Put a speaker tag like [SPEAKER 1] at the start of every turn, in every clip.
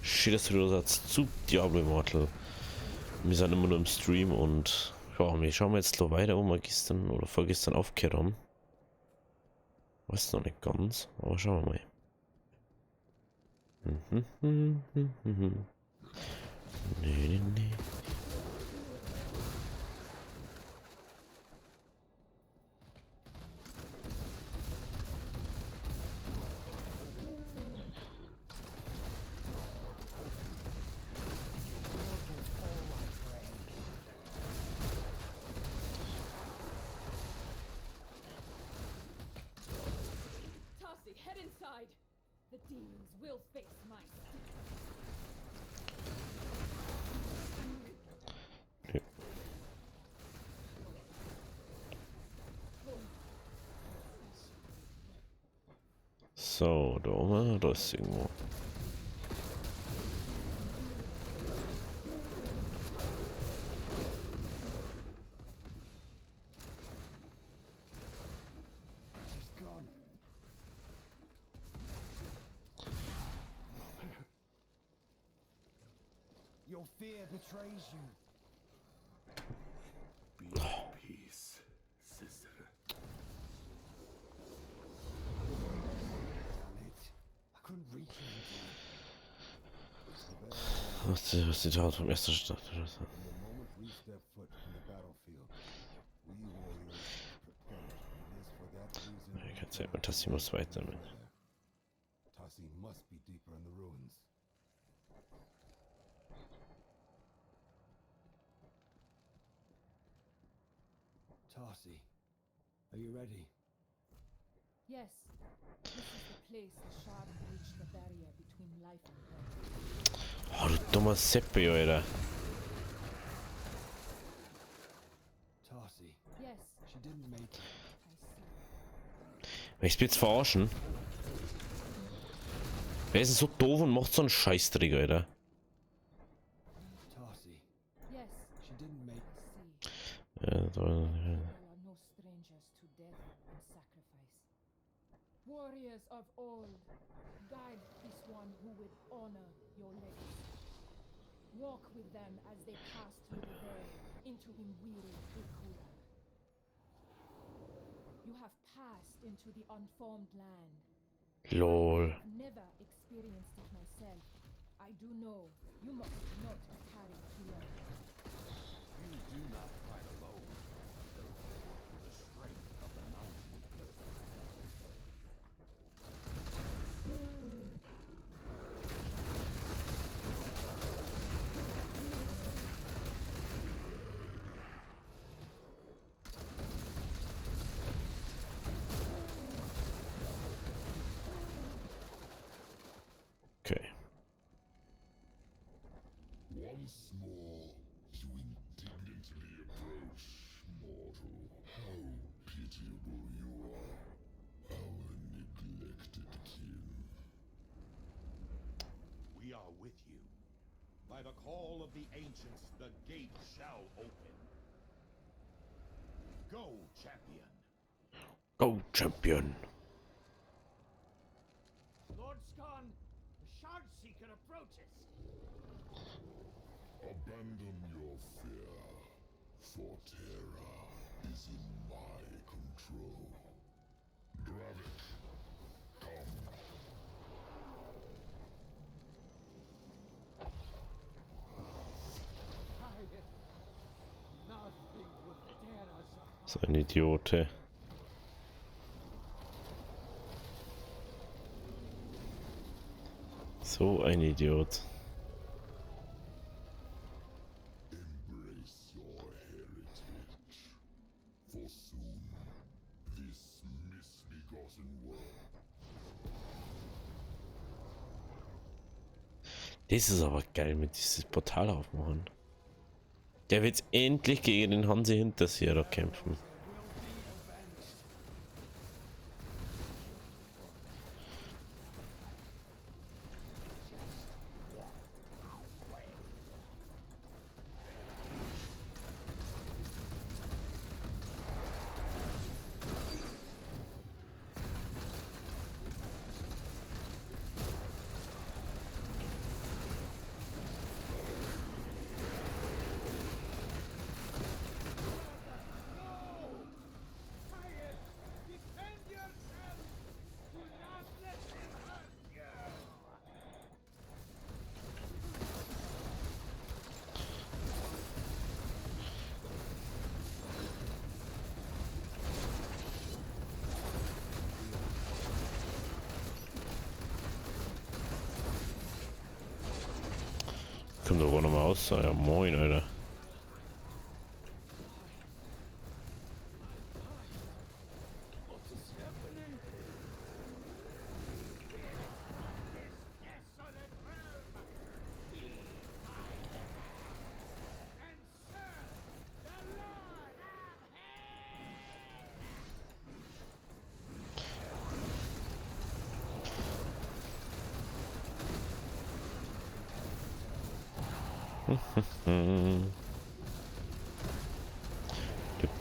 [SPEAKER 1] Shit, das wieder Satz zu Diablo Immortal. Wir sind immer nur im Stream und ja, wir schauen jetzt noch weiter, wo wir gestern oder vorgestern aufgehört haben. Weiß noch nicht ganz, aber schauen wir mal. Nee.
[SPEAKER 2] Tarsi, head inside. The demons will face my steel.
[SPEAKER 1] Nee. So, da oben, da ist irgendwo.
[SPEAKER 3] Your fear betrays you.
[SPEAKER 4] Be at peace, sister.
[SPEAKER 3] Damn it. I couldn't reach you in time.
[SPEAKER 1] Was die Tat vom ersten Start.
[SPEAKER 3] From the moment we step foot on the battlefield, we warriors prepare. It is for that reason.
[SPEAKER 1] Ich kann sagen, Tassi muss weiter mit.
[SPEAKER 3] Tassi must be deeper in the ruins. Tarsi, are you ready?
[SPEAKER 2] Yes, this is the place the shard breached the barrier between life and death.
[SPEAKER 1] Oh, du dummer Seppe, Alter.
[SPEAKER 3] Tarsi,
[SPEAKER 2] Yes,
[SPEAKER 3] she didn't make it.
[SPEAKER 2] I see.
[SPEAKER 1] Will ich jetzt verarschen? Wer ist denn so doof und macht so einen Scheißdreck, Alter?
[SPEAKER 3] Tarsi,
[SPEAKER 2] Yes,
[SPEAKER 3] she didn't make it.
[SPEAKER 2] see.
[SPEAKER 1] Ja, da,
[SPEAKER 2] There are no strangers to death and sacrifice. Warriors of old, guide this one who will honor your legacy. Walk with them as they pass through the veil into Imwiri Ikura. You have passed into the unformed land.
[SPEAKER 1] lol.
[SPEAKER 2] I've never experienced it myself. I do know you must not have carried fear.
[SPEAKER 4] You do not fight alone. The strength of the mountain.
[SPEAKER 1] Okay.
[SPEAKER 5] Once more, you indignantly approach, mortal. How pitiable you are, our neglected kin.
[SPEAKER 4] We are with you. By the call of the ancients, the gate shall open. Go, champion.
[SPEAKER 1] Go, Champion.
[SPEAKER 3] Lord Skarn, the Shard Seeker approaches.
[SPEAKER 5] Abandon your fear, for Terra is in my control. Gravik, come.
[SPEAKER 3] Nothing will tear us apart.
[SPEAKER 1] So ein Idiote. So ein Idiot.
[SPEAKER 5] Embrace your heritage, for soon this misbegotten world.
[SPEAKER 1] Das ist aber geil mit dieses Portal aufmachen. Der wird jetzt endlich gegen den Hansi Hinterseher kämpfen. Kommt doch auch nochmal aus. Ja, moin, Alter.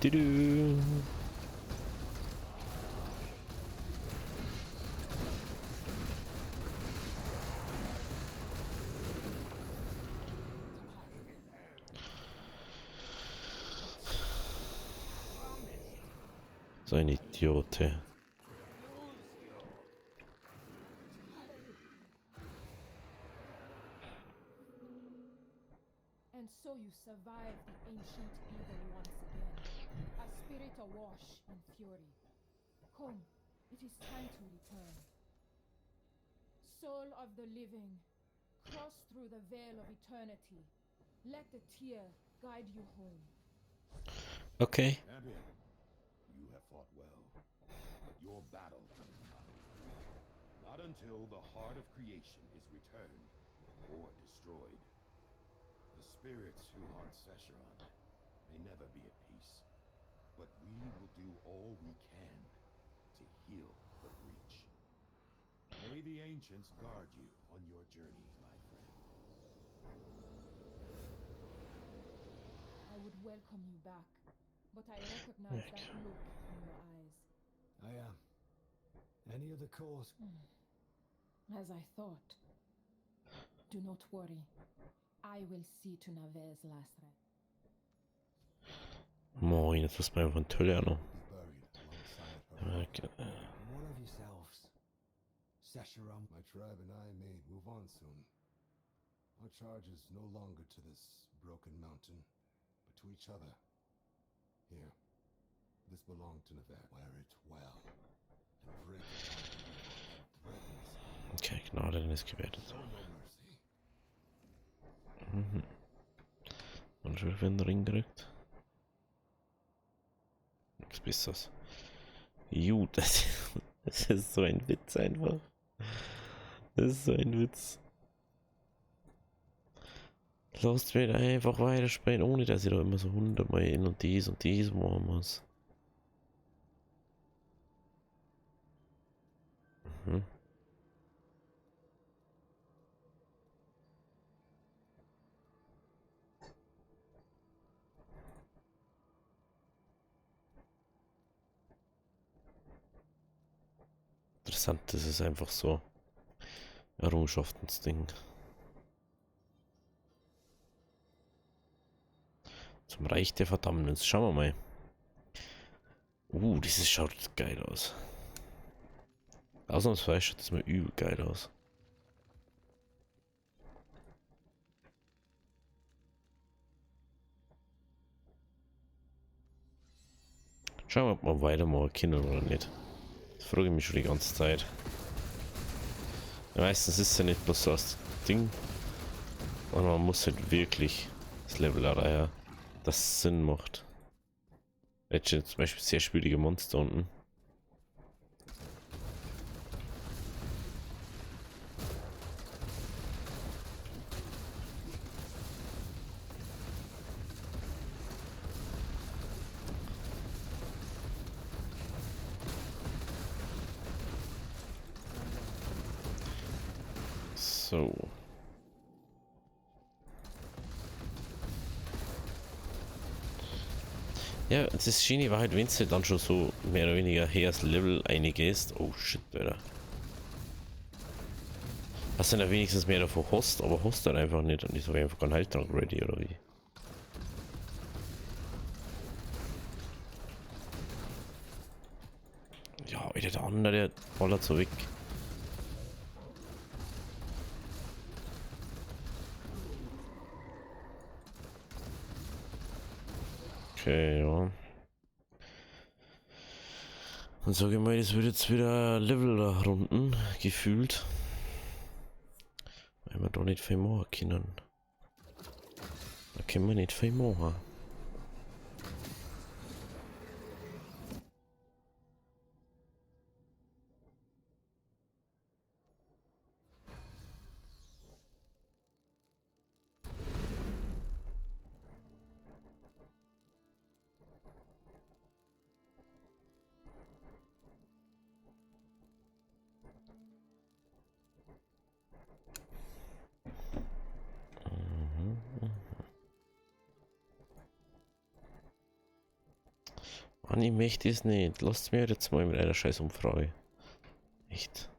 [SPEAKER 1] Du. So ein Idiote.
[SPEAKER 2] And so you survived the ancient evil once again. A spirit awash in fury. Come, it is time to return. Soul of the living, cross through the veil of eternity. Let the tear guide you home.
[SPEAKER 1] Okay.
[SPEAKER 4] Champion, you have fought well, but your battle will come. Not until the heart of creation is returned or destroyed. The spirits who haunt Sescheron may never be at peace, but we will do all we can to heal the breach. May the ancients guard you on your journey, my friend.
[SPEAKER 2] I would welcome you back, but I recognize that look in your eyes.
[SPEAKER 3] I am. Any other cause?
[SPEAKER 2] As I thought. Do not worry. I will see to Nave's last rest.
[SPEAKER 1] Moin, jetzt muss man einfach ein Töller noch.
[SPEAKER 3] Be buried alongside her.
[SPEAKER 6] One of yourselves. Sescheron.
[SPEAKER 3] My tribe and I may move on soon. Our charge is no longer to this broken mountain, but to each other. Here, this belonged to Nevada. Wear it well, and break it upon the evil that threatens.
[SPEAKER 1] Okay, Gnade, den ist gewertet.
[SPEAKER 3] Show no mercy.
[SPEAKER 1] Mhm. Und schon wieder einen Ring gekriegt. Nichts Besseres. Gut, das ist so ein Witz einfach. Das ist so ein Witz. Lost wird einfach weiterspielen, ohne dass ich da immer so 100-mal in und dies machen muss. Mhm. Interessant, das ist einfach so Errungenschaften-Ding. Zum Reich der Verdammnis. Schauen wir mal. Dieses schaut geil aus. Ausnahmsweise schaut das mal übel geil aus. Schauen wir, ob wir weitermachen können oder nicht. Das frage ich mich schon die ganze Zeit. Ja, meistens ist es ja nicht bloß so das Ding. Und man muss halt wirklich das Level erreichen, dass es Sinn macht. Jetzt steht zum Beispiel sehr schwierige Monster unten. So. Ja, das Schiene war halt, wenn du dann schon so mehr oder weniger her das Level eingehst. Oh shit, Alter. Hast du dann wenigstens mehr davon hast, aber hast dann einfach nicht. Und ich habe einfach keinen Heiltrank ready oder wie? Ja, Alter, der andere, der ballert so weg. Okay, ja. Dann sage ich mal, das wird jetzt wieder Level-Runden gefühlt. Weil wir da nicht viel machen können. Da können wir nicht viel machen. Mann, ich möchte es nicht. Lasst mir jetzt mal mit einer scheiß Umfrage. Echt?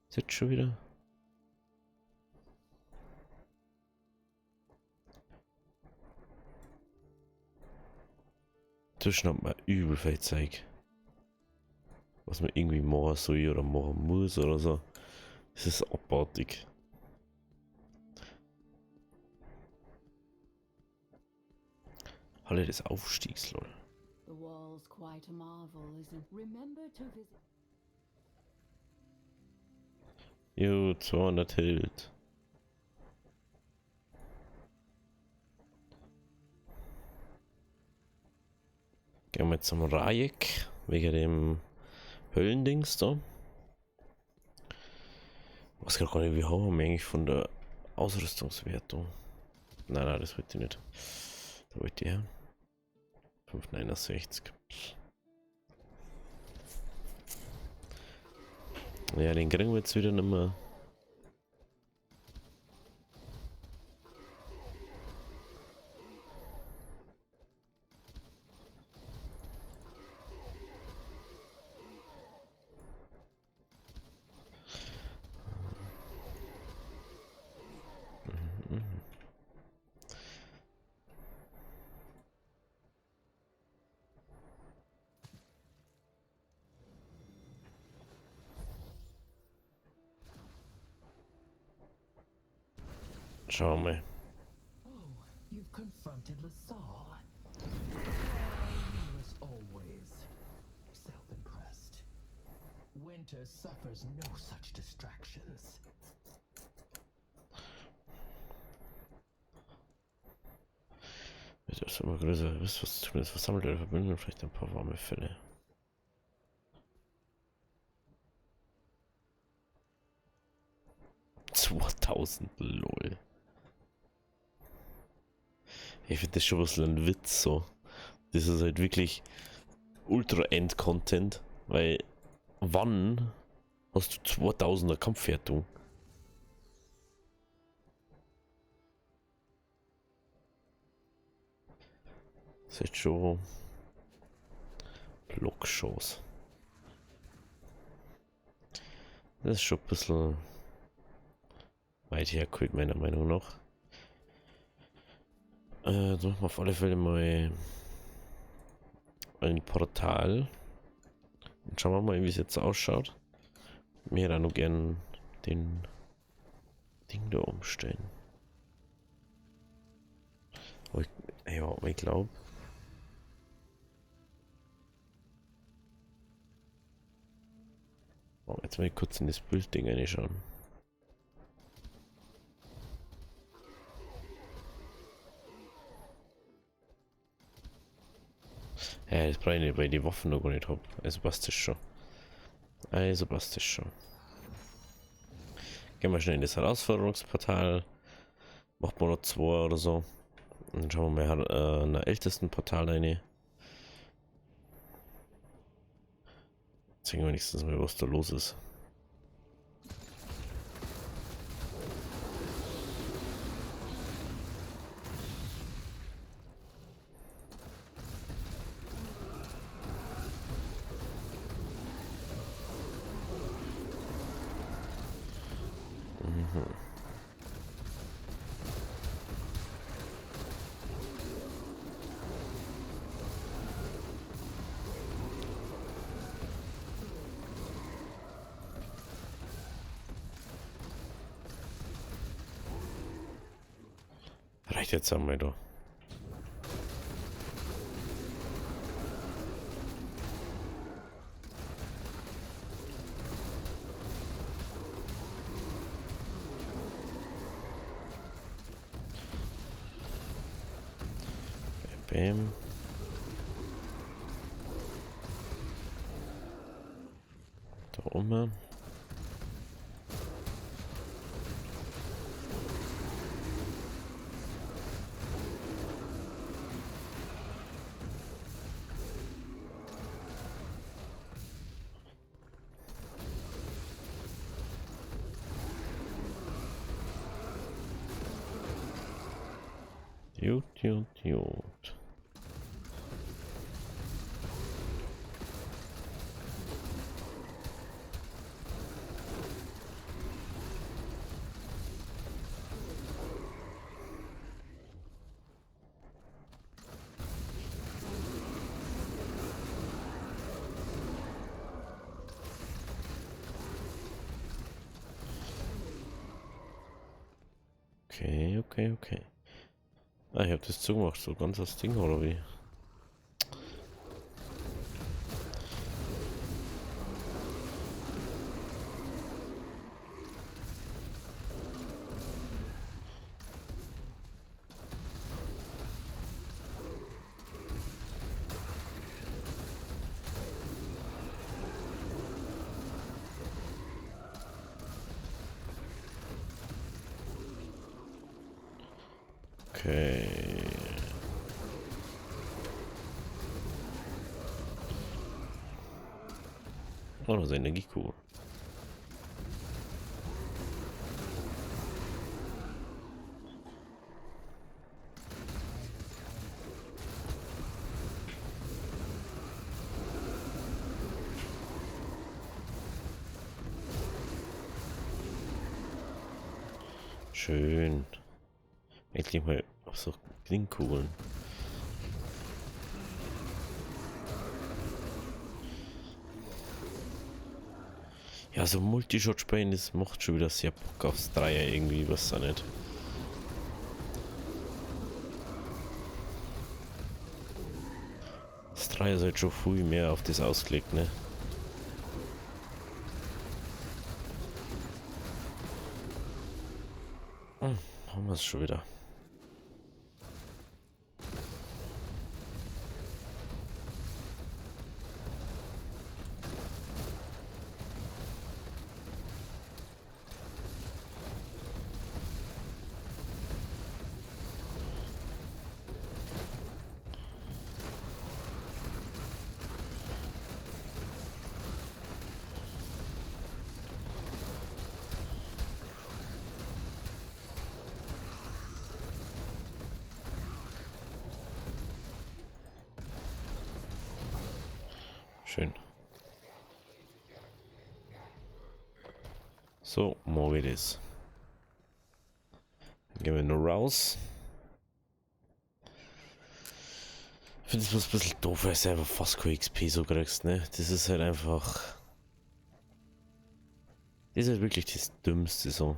[SPEAKER 1] Ist jetzt schon wieder? Zwischen hat man übel viel Zeug. Was man irgendwie machen soll oder machen muss oder so. Das ist abartig. Halle des Aufstiegs, Leute.
[SPEAKER 7] The wall's quite a marvel, isn't? Remember to visit.
[SPEAKER 1] Jo, 200 Hild. Gehen wir zum Rajek, wegen dem Höllendings da. Was gar nicht, wie haben wir eigentlich von der Ausrüstungswertung? Nein, das wollte ich nicht. Da wollte ich her. 569. Ja, den kriegen wir jetzt wieder nicht mehr. Schauen wir.
[SPEAKER 8] Oh, you've confronted LaSalle. As always, self-impressed. Winter suffers no such distractions.
[SPEAKER 1] Wird das immer größer. Wisst was zumindest versammelt oder verbünden? Vielleicht ein paar warme Fälle. LOL. Ich finde das schon was ein Witz so. Das ist halt wirklich Ultra-End-Content, weil wann hast du 2000er Kampfwertung? Das ist halt schon Blockshows. Das ist schon ein bisschen weit hergeholt, meiner Meinung nach. Dann machen wir auf alle Fälle mal ein Portal. Und schauen wir mal, wie es jetzt ausschaut. Mir da noch gern den Ding da umstellen. Aber ich glaube. Oh, jetzt mal kurz in das Bildding reinschauen. Ja, das brauche ich nicht, weil ich die Waffen noch gar nicht habe. Also passt das schon. Gehen wir schnell in das Herausforderungsportal. Macht man noch 2 oder so. Und dann schauen wir mal in der ältesten Portal rein. Zeigen wir wenigstens mal, was da los ist. Reicht jetzt einmal da. Bam. Da oben. Gut. Okay. Ah, ich hab das zugemacht, so ganz das Ding, oder wie? Okay. Oh, das ist Energiekugel. Schön. Endlich mal so Klingkugeln. Ja, so Multishot spielen, das macht schon wieder sehr Bock aufs Dreier irgendwie, was da nicht. Das Dreier ist halt schon viel mehr auf das ausgelegt, ne? Haben wir es schon wieder. Schön. So, morgen geht es. Dann gehen wir nur raus. Ich finde es bloß ein bisschen doof, weil du einfach fast kein XP so kriegst, ne? Das ist halt einfach. Das ist halt wirklich das Dümmste so.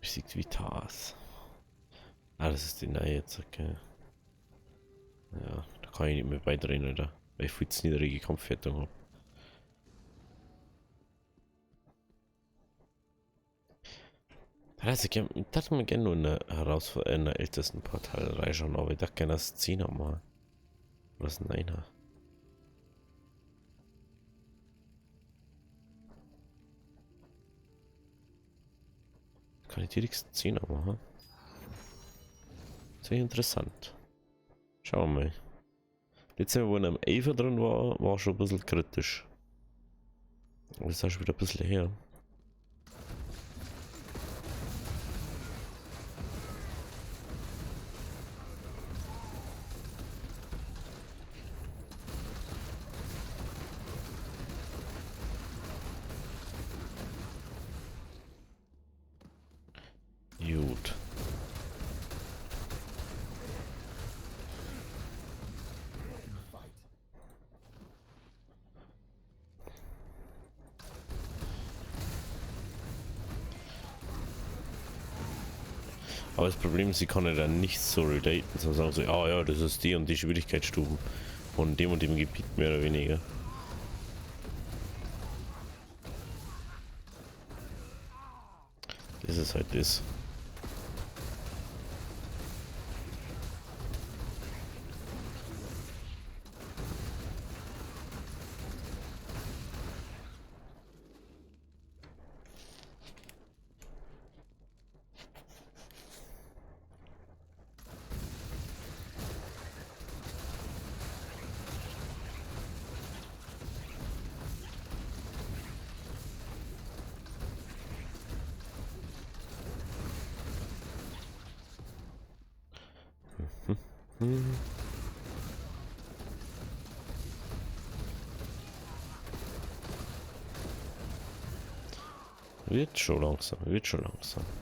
[SPEAKER 1] Besiegt Vitas. Ah, das ist die neue jetzt, okay. Ja, da kann ich nicht mehr beitreten, oder? Weil ich viel zu niedrige Kampfwertung habe. Also, ich dachte mir gerne nur in der ältesten Portal reinschauen, aber ich dachte gerne das 10er mal. Oder das 9er. Kann ich direkt 10er machen? Sehr interessant. Schauen wir mal. Letztes Mal, wo in einem 11er drin war, war schon ein bisschen kritisch. Aber das ist schon wieder ein bisschen her. Gut. Aber das Problem ist, sie kann ja dann nicht so relaten, sondern sagen so, ah ja, das ist die und die Schwierigkeitsstufen. von dem und dem Gebiet mehr oder weniger. Das ist halt das. Wird schon langsam, wird schon langsam.
[SPEAKER 6] Returns.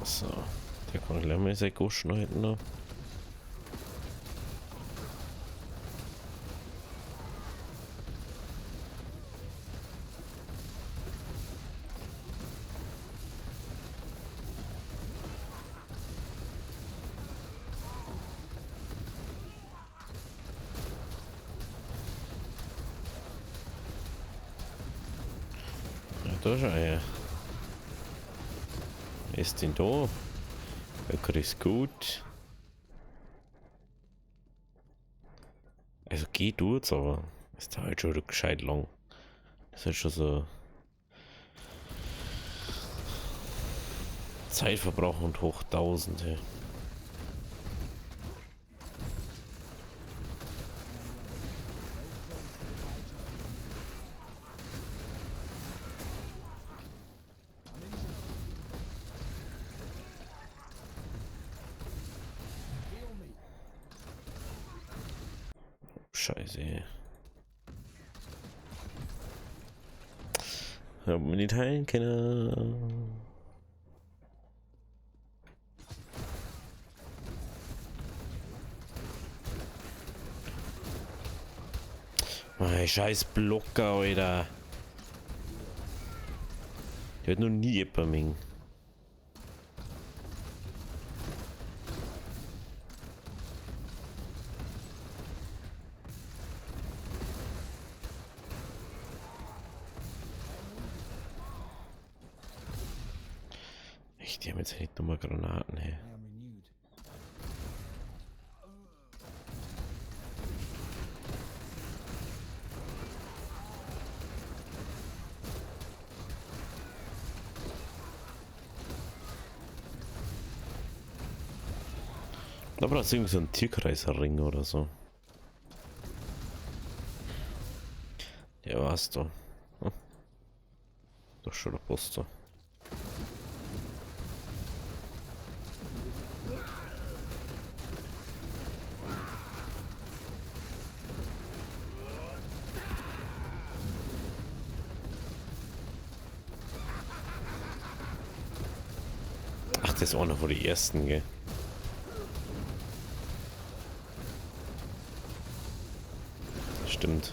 [SPEAKER 1] So, der kann gleich mal sehr gut schneiden. Ne? Ja, da ist er. Ist denn da? Öcker ist gut. Also geht tut's, aber ist halt schon gescheit lang. Das ist halt schon so Zeitverbrauch und hoch 1000. Hey. Scheiße. Ey. Hab mir die teilen können. Mein scheiß Blocker, Alter. Der hat noch nie jemand. Echt, die haben jetzt nicht nochmal Granaten, hey.
[SPEAKER 6] I am renewed.
[SPEAKER 1] Da brauchst du irgendwie so einen Tierkreisring oder so. Ja, war's doch. Hm. Doch schon der Poster. Ach, das ist auch noch von die ersten, gell? Stimmt.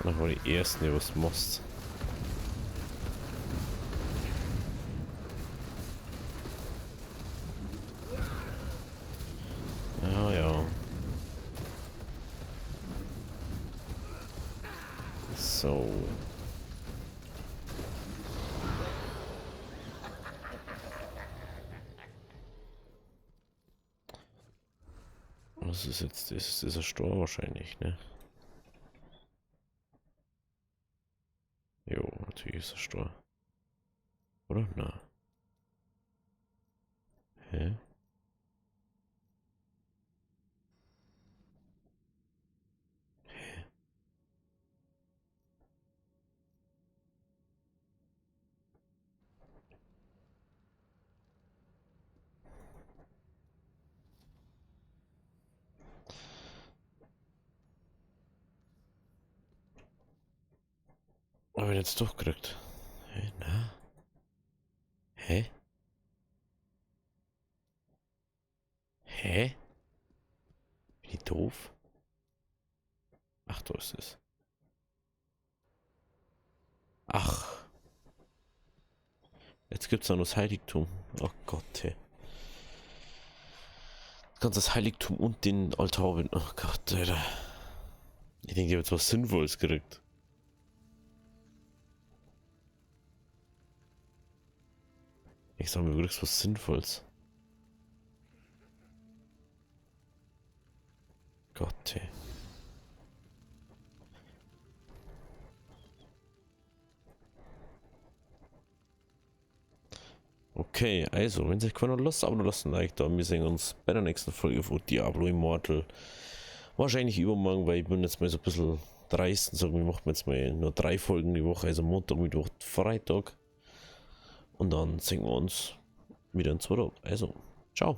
[SPEAKER 1] Noch von die ersten, die was du machst. Ja, ja. So. Was ist jetzt das? Ist dieser Stor wahrscheinlich, ne? Jo, natürlich ist der Stor. Oder? Na. Hä? Hab ich jetzt durchgekriegt. Hä? Na? Hä? Hä? Bin ich doof? Ach, da ist es. Ach. Jetzt gibt's noch das Heiligtum. Oh Gott, hey. Du kannst das Heiligtum und den Altar binden. Oh Gott, Alter. Ich denke, ich habe jetzt was Sinnvolles gekriegt. Ich sag mir wirklich was Sinnvolles. Gott, ey. Okay, also, wenn es euch gefallen hat, lasst aber lasst ein Like da. Wir sehen uns bei der nächsten Folge von Diablo Immortal. Wahrscheinlich übermorgen, weil ich bin jetzt mal so ein bisschen dreist und sage, wir machen jetzt mal nur 3 Folgen die Woche, also Montag, Mittwoch, Freitag. Und dann sehen wir uns wieder in 2 Tagen. Also, ciao.